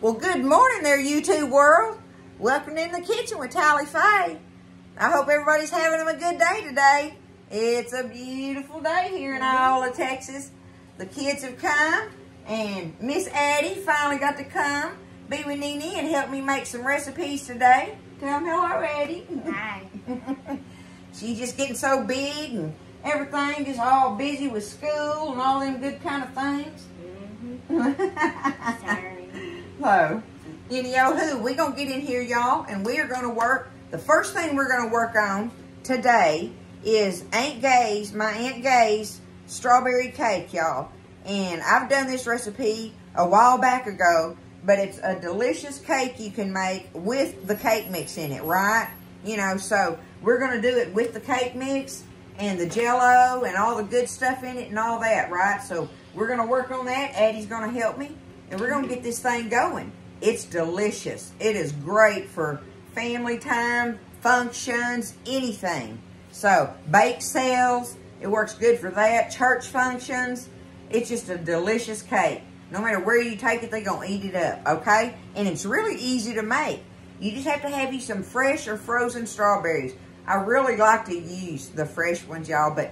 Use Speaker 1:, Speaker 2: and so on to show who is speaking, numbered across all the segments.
Speaker 1: Well, good morning there, YouTube world. Welcome in the kitchen with Tally Faye. I hope everybody's having a good day today. It's a beautiful day here in Iola, Texas. The kids have come, and Miss Addi finally got to come be with Nene and help me make some recipes today. Tell them hello, Addi.
Speaker 2: Hi.
Speaker 1: She's just getting so big and everything, just all busy with school and all them good kind of things.
Speaker 2: Sorry.
Speaker 1: So, anyhow, we're going to get in here, y'all, and we are going to work. The first thing we're going to work on today is my Aunt Gay's strawberry cake, y'all. And I've done this recipe a while back ago, but it's a delicious cake you can make with the cake mix in it, right? You know, so we're going to do it with the cake mix and the Jell-O and all the good stuff in it and all that, right? So we're going to work on that. Addi's going to help me, and we're going to get this thing going. It's delicious. It is great for family time, functions, anything. So bake sales, it works good for that. Church functions, it's just a delicious cake. No matter where you take it, they're going to eat it up, okay? And it's really easy to make. You just have to have you some fresh or frozen strawberries. I really like to use the fresh ones, y'all, but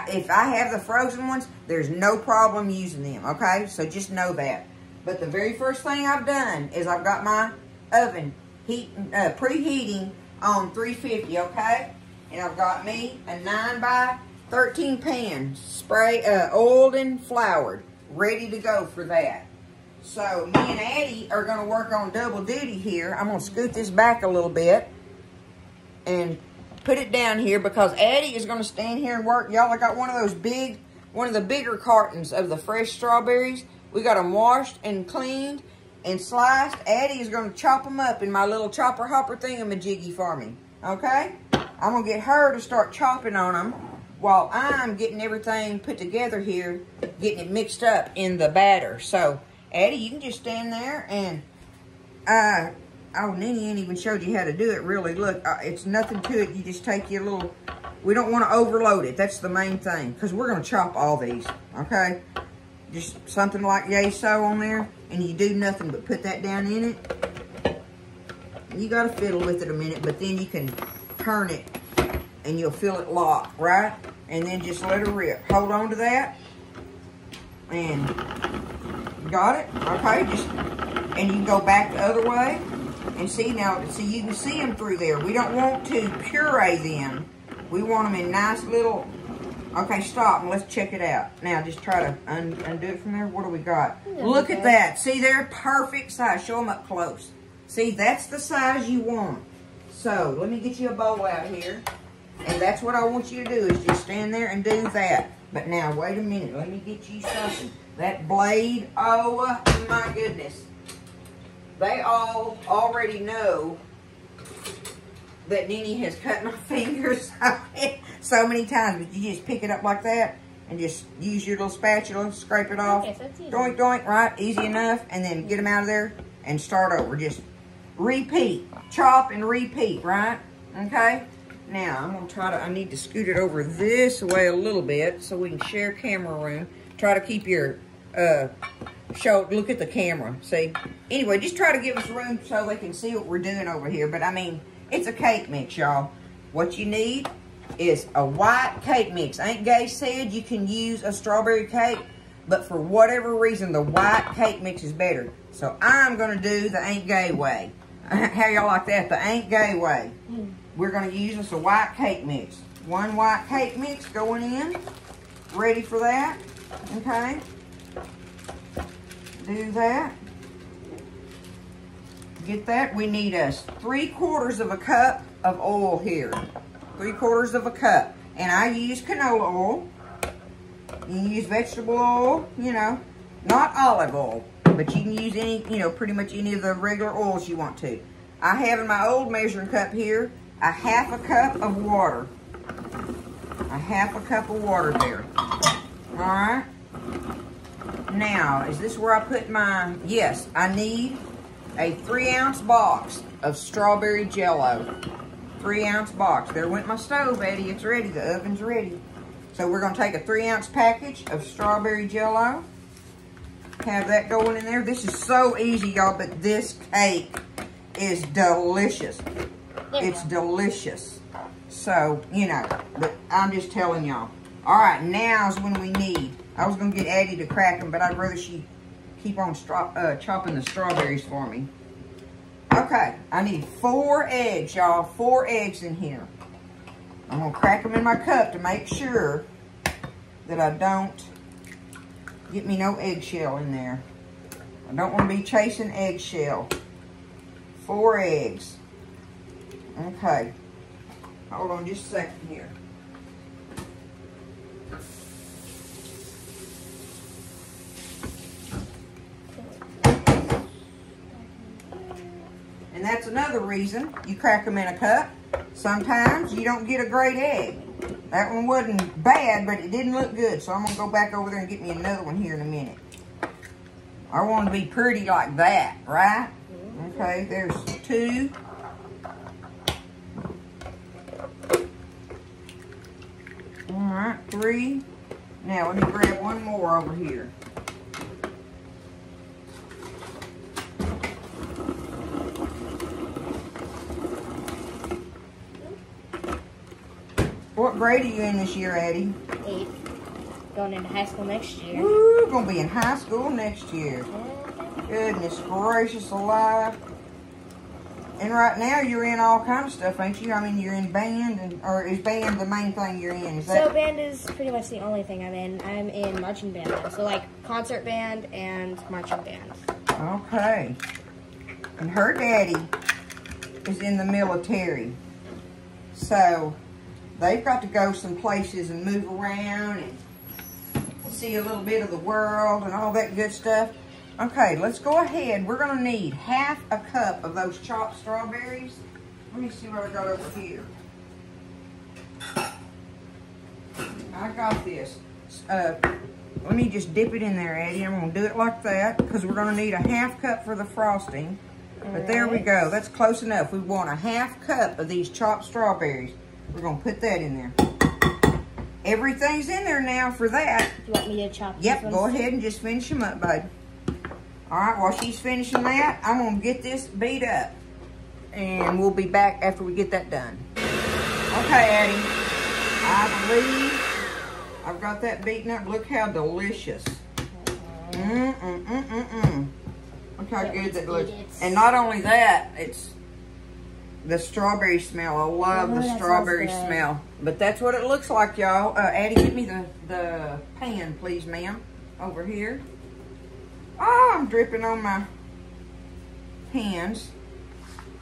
Speaker 1: if I have the frozen ones, there's no problem using them, okay? So just know that. But the very first thing I've done is I've got my oven preheating on 350, okay? And I've got me a 9x13 pan, oiled and floured, ready to go for that. So me and Addi are going to work on double duty here. I'm going to scoot this back a little bit and put it down here because Addi is going to stand here and work. Y'all, I got one of the bigger cartons of the fresh strawberries. We got them washed and cleaned and sliced. Addi is going to chop them up in my little chopper hopper thingamajiggy for me. Okay? I'm going to get her to start chopping on them while I'm getting everything put together here, getting it mixed up in the batter. So, Addi, you can just stand there and, oh, Nene ain't even showed you how to do it, really. Look, it's nothing to it. You just take your little, we don't want to overload it. That's the main thing, because we're going to chop all these, okay? Just something like yay so on there, and you do nothing but put that down in it. You got to fiddle with it a minute, but then you can turn it, and you'll feel it lock, right? And then just let it rip. Hold on to that, and got it? Okay, and you can go back the other way, and see now, see you can see them through there. We don't want to puree them. We want them in nice little, okay, stop, and let's check it out. Now, just try to undo it from there. What do we got? Look at that. See, they're perfect size. Show them up close. See, that's the size you want. So, let me get you a bowl out here. And that's what I want you to do, is just stand there and do that. But now, wait a minute. Let me get you something. That blade, oh my goodness. They all already know that Nene has cut my fingers so many times. But you just pick it up like that and just use your little spatula, scrape it off.
Speaker 2: Yes, that's easy. Doink,
Speaker 1: doink, right? Easy enough. And then get them out of there and start over. Just repeat. Chop and repeat, right? Okay? Now, I'm going to try to, I need to scoot it over this way a little bit so we can share camera room. Try to keep your, look at the camera, see? Anyway, just try to give us room so they can see what we're doing over here. But, I mean, it's a cake mix, y'all. What you need is a white cake mix. Aunt Gaye said you can use a strawberry cake, but for whatever reason, the white cake mix is better. So, I'm going to do the Aunt Gaye way. How y'all like that? The Aunt Gaye way. We're going to use us a white cake mix. One white cake mix going in. Ready for that. Okay. Do that. Get that. We need us 3/4 of a cup of oil here. 3/4 of a cup. And I use canola oil. You can use vegetable oil, you know. Not olive oil. But you can use any, you know, pretty much any of the regular oils you want to. I have in my old measuring cup here a 1/2 cup of water. A 1/2 cup of water there. Alright. Now, is this where I put my, yes, I need a 3-ounce box of strawberry Jell-O. 3-ounce box. There went my stove, Addi. It's ready. The oven's ready. So we're going to take a 3-ounce package of strawberry Jell-O. have that going in there. This is so easy, y'all, but this cake is delicious. It's delicious. So, you know, but I'm just telling y'all. All right, now's when we need. I was going to get Addi to crack them, but I'd rather she keep on chopping the strawberries for me. Okay, I need 4 eggs, y'all. 4 eggs in here. I'm going to crack them in my cup to make sure that I don't get me no eggshell in there. I don't want to be chasing eggshell. 4 eggs. Okay. Hold on just a second here. And that's another reason you crack them in a cup. Sometimes you don't get a great egg. That one wasn't bad, but it didn't look good. So I'm going to go back over there and get me another one here in a minute. I want to be pretty like that, right? Okay, there's 2. All right, 3. Now let me grab one more over here. What grade are you in this year, Addi?
Speaker 2: 8th. Going into high school next year.
Speaker 1: Woo, gonna be in high school next year. Goodness gracious alive. And right now you're in all kind of stuff, ain't you? I mean, you're in band, or is band the main thing you're in? Is that...
Speaker 2: So band is pretty much the only thing I'm in. I'm in marching band now. So like concert band and marching band.
Speaker 1: Okay. And her daddy is in the military. So they've got to go some places and move around and see a little bit of the world and all that good stuff. Okay, let's go ahead. We're going to need half a cup of those chopped strawberries. Let me see what I got over here. I got this. Let me just dip it in there, Addi. I'm going to do it like that because we're going to need a half cup for the frosting. But there we go. That's close enough. We want a half cup of these chopped strawberries. We're going to put that in there. Everything's in there now for that.
Speaker 2: Do you want me to chop these
Speaker 1: Yep,
Speaker 2: ones?
Speaker 1: go ahead and just finish them up, babe. All right, while she's finishing that, I'm going to get this beat up. And we'll be back after we get that done. Okay, Addi. I believe I've got that beaten up. Look how delicious. Look how good that looks. And not only that, it's the strawberry smell. I love the strawberry smell. But that's what it looks like, y'all. Addi, give me the pan, please, ma'am. Over here. Oh, I'm dripping on my hands.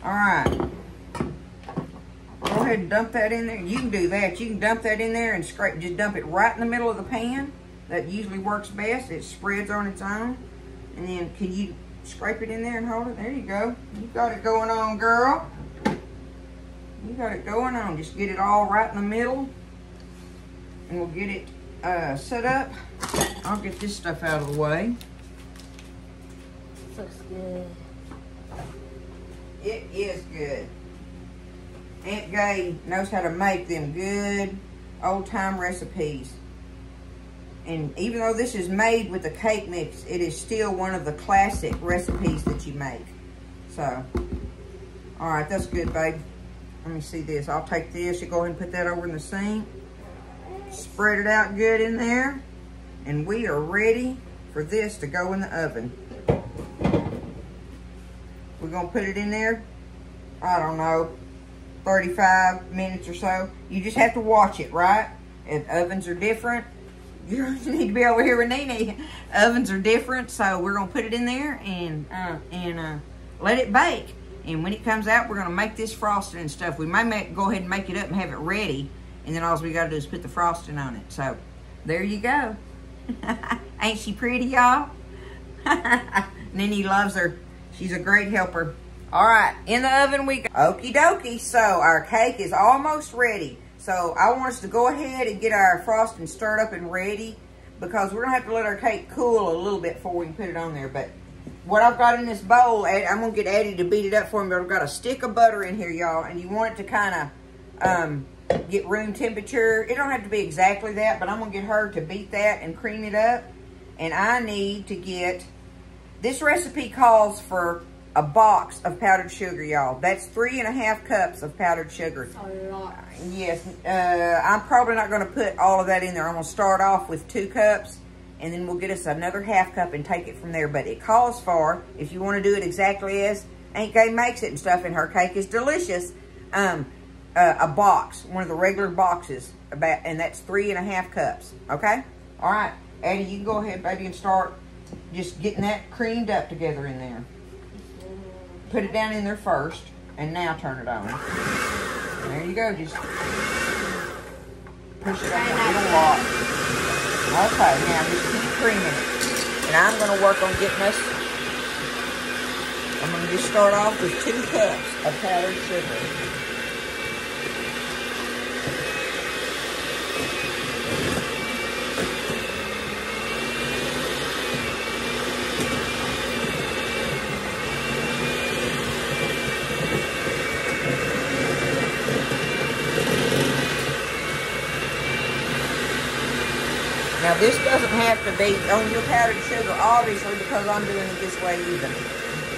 Speaker 1: All right. Go ahead and dump that in there. You can do that. You can dump that in there and scrape. Just dump it right in the middle of the pan. That usually works best. It spreads on its own. And then can you scrape it in there and hold it? There you go. You got it going on, girl. You got it going on. Just get it all right in the middle. And we'll get it set up. I'll get this stuff out of the way.
Speaker 2: Looks good.
Speaker 1: It is good. Aunt Gaye knows how to make them good old-time recipes. And even though this is made with the cake mix, it is still one of the classic recipes that you make. So, all right, that's good, babe. Let me see this. I'll take this. You go ahead and put that over in the sink. Spread it out good in there. And we are ready for this to go in the oven. We're going to put it in there, I don't know, 35 minutes or so. You just have to watch it, right? And ovens are different. You need to be over here with Nene. Ovens are different, so we're going to put it in there and let it bake. And when it comes out, we're going to make this frosting and stuff. We might go ahead and make it up and have it ready. And then all we got to do is put the frosting on it. So, there you go. Ain't she pretty, y'all? Nene loves her. She's a great helper. All right, in the oven we go. Okie dokie. So, our cake is almost ready. So, I want us to go ahead and get our frosting stirred up and ready. Because we're going to have to let our cake cool a little bit before we can put it on there. But what I've got in this bowl, I'm going to get Addi to beat it up for me. But I've got a stick of butter in here, y'all. And you want it to kind of get room temperature. It don't have to be exactly that, but I'm going to get her to beat that and cream it up. And I need to get, this recipe calls for a box of powdered sugar, y'all. That's 3.5 cups of powdered sugar.
Speaker 2: A lot.
Speaker 1: Yes, I'm probably not going to put all of that in there. I'm going to start off with 2 cups, and then we'll get us another ½ cup and take it from there. But it calls for, if you want to do it exactly as Aunt Gaye makes it and stuff, and her cake is delicious, a box, one of the regular boxes, and that's 3.5 cups, okay? All right, Addi, you can go ahead, baby, and start just getting that creamed up together in there. Put it down in there first, and now turn it on. There you go, just push it up a little lot. Okay, now just keep creaming it. And I'm going to work on getting us, I'm going to just start off with 2 cups of powdered sugar. Now this doesn't have to be on your powdered sugar, obviously, because I'm doing it this way even.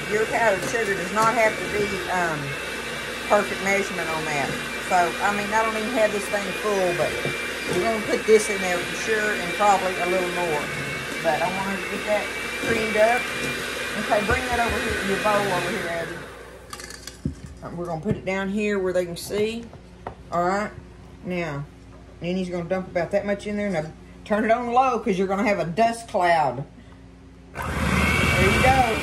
Speaker 1: Your powdered sugar does not have to be perfect measurement on that. So, I mean, I don't even have this thing full, but we're going to put this in there for sure, and probably a little more. But I want to get that creamed up. Okay, bring that over here, your bowl over here, Addi. We're going to put it down here where they can see. All right. Now, Nenny's going to dump about that much in there. Now, turn it on low because you're going to have a dust cloud. There you go.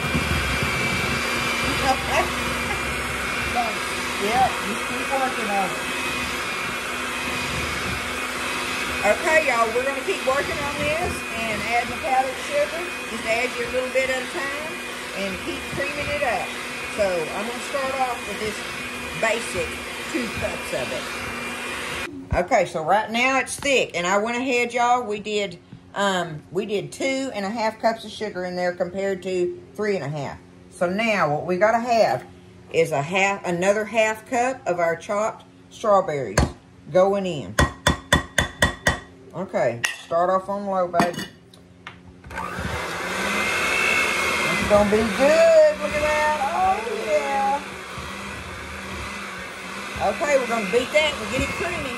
Speaker 1: Yep, just keep working on it. Okay, y'all, we're going to keep working on this and adding the powdered sugar. Just add you a little bit at a time and keep creaming it up. So I'm going to start off with this basic 2 cups of it. Okay, so right now it's thick, and I went ahead, y'all. We did 2.5 cups of sugar in there compared to 3.5. So now what we gotta have is another ½ cup of our chopped strawberries going in. Okay, start off on low, baby. This is gonna be good. Look at that. Oh yeah. Okay, we're gonna beat that and get it creamy.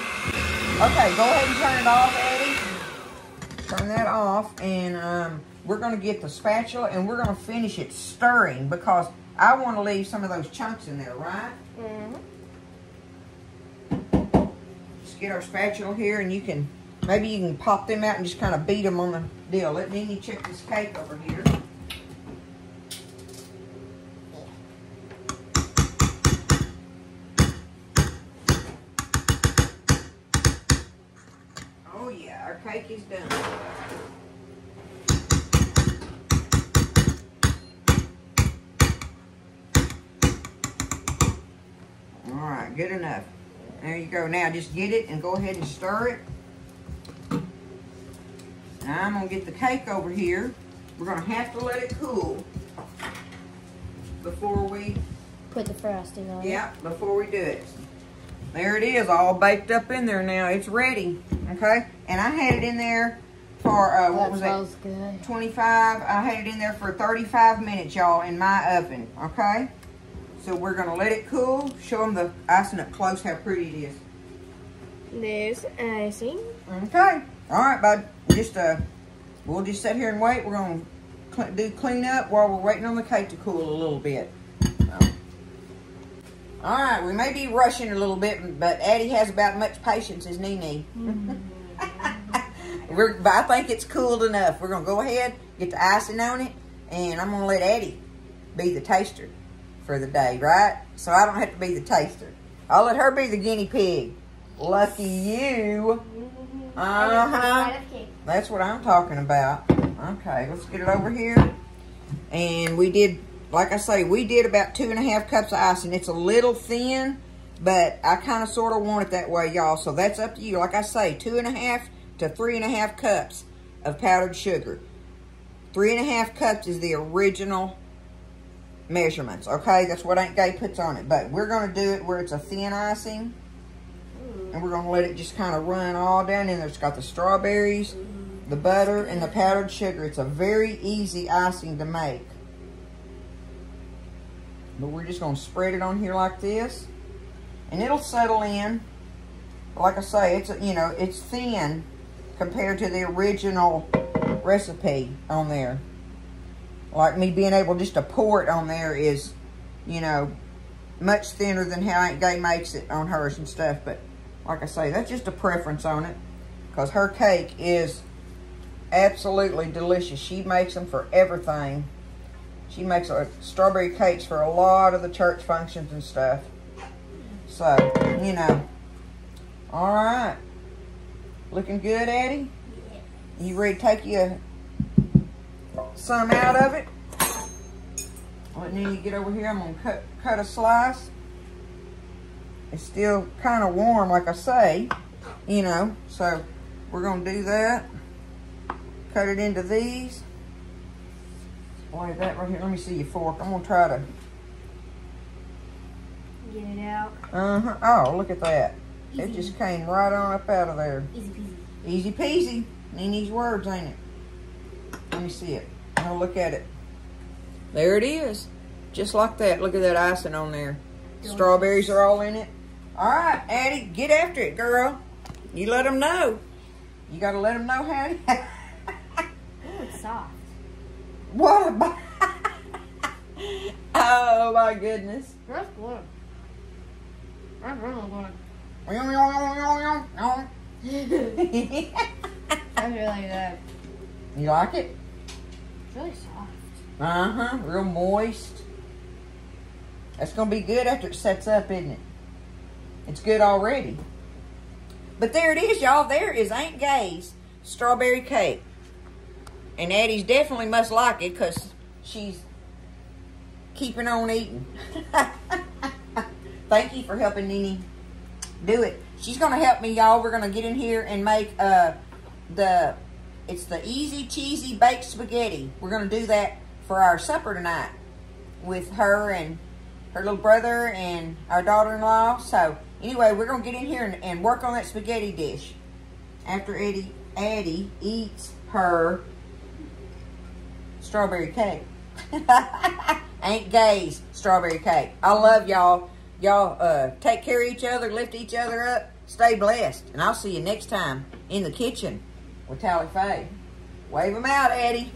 Speaker 1: Okay, go ahead and turn it off, Addi. Turn that off, and we're going to get the spatula, and we're going to finish it stirring, because I want to leave some of those chunks in there, right? Mm-hmm. Just get our spatula here, and maybe you can pop them out and just kind of beat them on the deal. Let Nene check this cake over here. Cake is done. All right, good enough. There you go. Now just get it and go ahead and stir it. Now I'm going to get the cake over here. We're going to have to let it cool before we
Speaker 2: put the frosting on.
Speaker 1: Yeah, before we do it. There it is, all baked up in there now. It's ready, okay? And I had it in there for, what was that?
Speaker 2: Good.
Speaker 1: 25. I had it in there for 35 minutes, y'all, in my oven, okay? So we're going to let it cool. Show them the icing up close, how pretty it is.
Speaker 2: There's icing.
Speaker 1: Okay. All right, bud. We'll just sit here and wait. We're going to do clean up while we're waiting on the cake to cool a little bit. All right, we may be rushing a little bit, but Addi has about much patience as Nene. But I think it's cooled enough. We're going to go ahead, get the icing on it, and I'm going to let Addi be the taster for the day, right? So I don't have to be the taster. I'll let her be the guinea pig. Lucky you. Uh-huh. That's what I'm talking about. Okay, let's get it over here. And we did... Like I say, we did about 2.5 cups of icing. It's a little thin, but I kind of sort of want it that way, y'all. So that's up to you. Like I say, 2.5 to 3.5 cups of powdered sugar. 3.5 cups is the original measurements, okay? That's what Aunt Gaye puts on it. But we're going to do it where it's a thin icing. And we're going to let it just kind of run all down in there. It's got the strawberries the butter and the powdered sugar. It's a very easy icing to make. But we're just going to spread it on here like this. And it'll settle in. Like I say, it's, you know, it's thin compared to the original recipe on there. Like me being able just to pour it on there is, you know, much thinner than how Aunt Gaye makes it on hers and stuff. But like I say, that's just a preference on it. Because her cake is absolutely delicious. She makes them for everything. She makes strawberry cakes for a lot of the church functions and stuff. So, you know. Alright. Looking good, Addi?
Speaker 2: Yeah.
Speaker 1: You ready to take you some out of it? Let Nene get over here. I'm going to cut a slice. It's still kind of warm, like I say. You know, so we're going to do that. Cut it into these. Boy, that right here. Let me see your fork. I'm going to try to
Speaker 2: Get it out.
Speaker 1: Uh-huh. Oh, look at that. Easy. It just came right on up out of there.
Speaker 2: Easy peasy.
Speaker 1: Easy peasy. Nene's words, ain't it? Let me see it. Oh, look at it. There it is. Just like that. Look at that icing on there. Delicious. Strawberries are all in it. All right, Addi, get after it, girl. You let them know. You got to let them know, Hattie.
Speaker 2: Oh, it's soft.
Speaker 1: What about? Oh, my goodness.
Speaker 2: That's good. That's really good. That's really good.
Speaker 1: You like it?
Speaker 2: It's really soft.
Speaker 1: Uh-huh. Real moist. That's going to be good after it sets up, isn't it? It's good already. But there it is, y'all. There is Aunt Gaye's strawberry cake. And Addi's definitely must like it because she's keeping on eating. Thank you for helping Nene do it. She's going to help me, y'all. We're going to get in here and make it's the easy cheesy baked spaghetti. We're going to do that for our supper tonight with her and her little brother and our daughter-in-law. So anyway, we're going to get in here and work on that spaghetti dish after Addi eats her strawberry cake. Aunt Gaye's strawberry cake. I love y'all. Y'all take care of each other, lift each other up, stay blessed. And I'll see you next time in the kitchen with Tally Faye. Wave them out, Addi.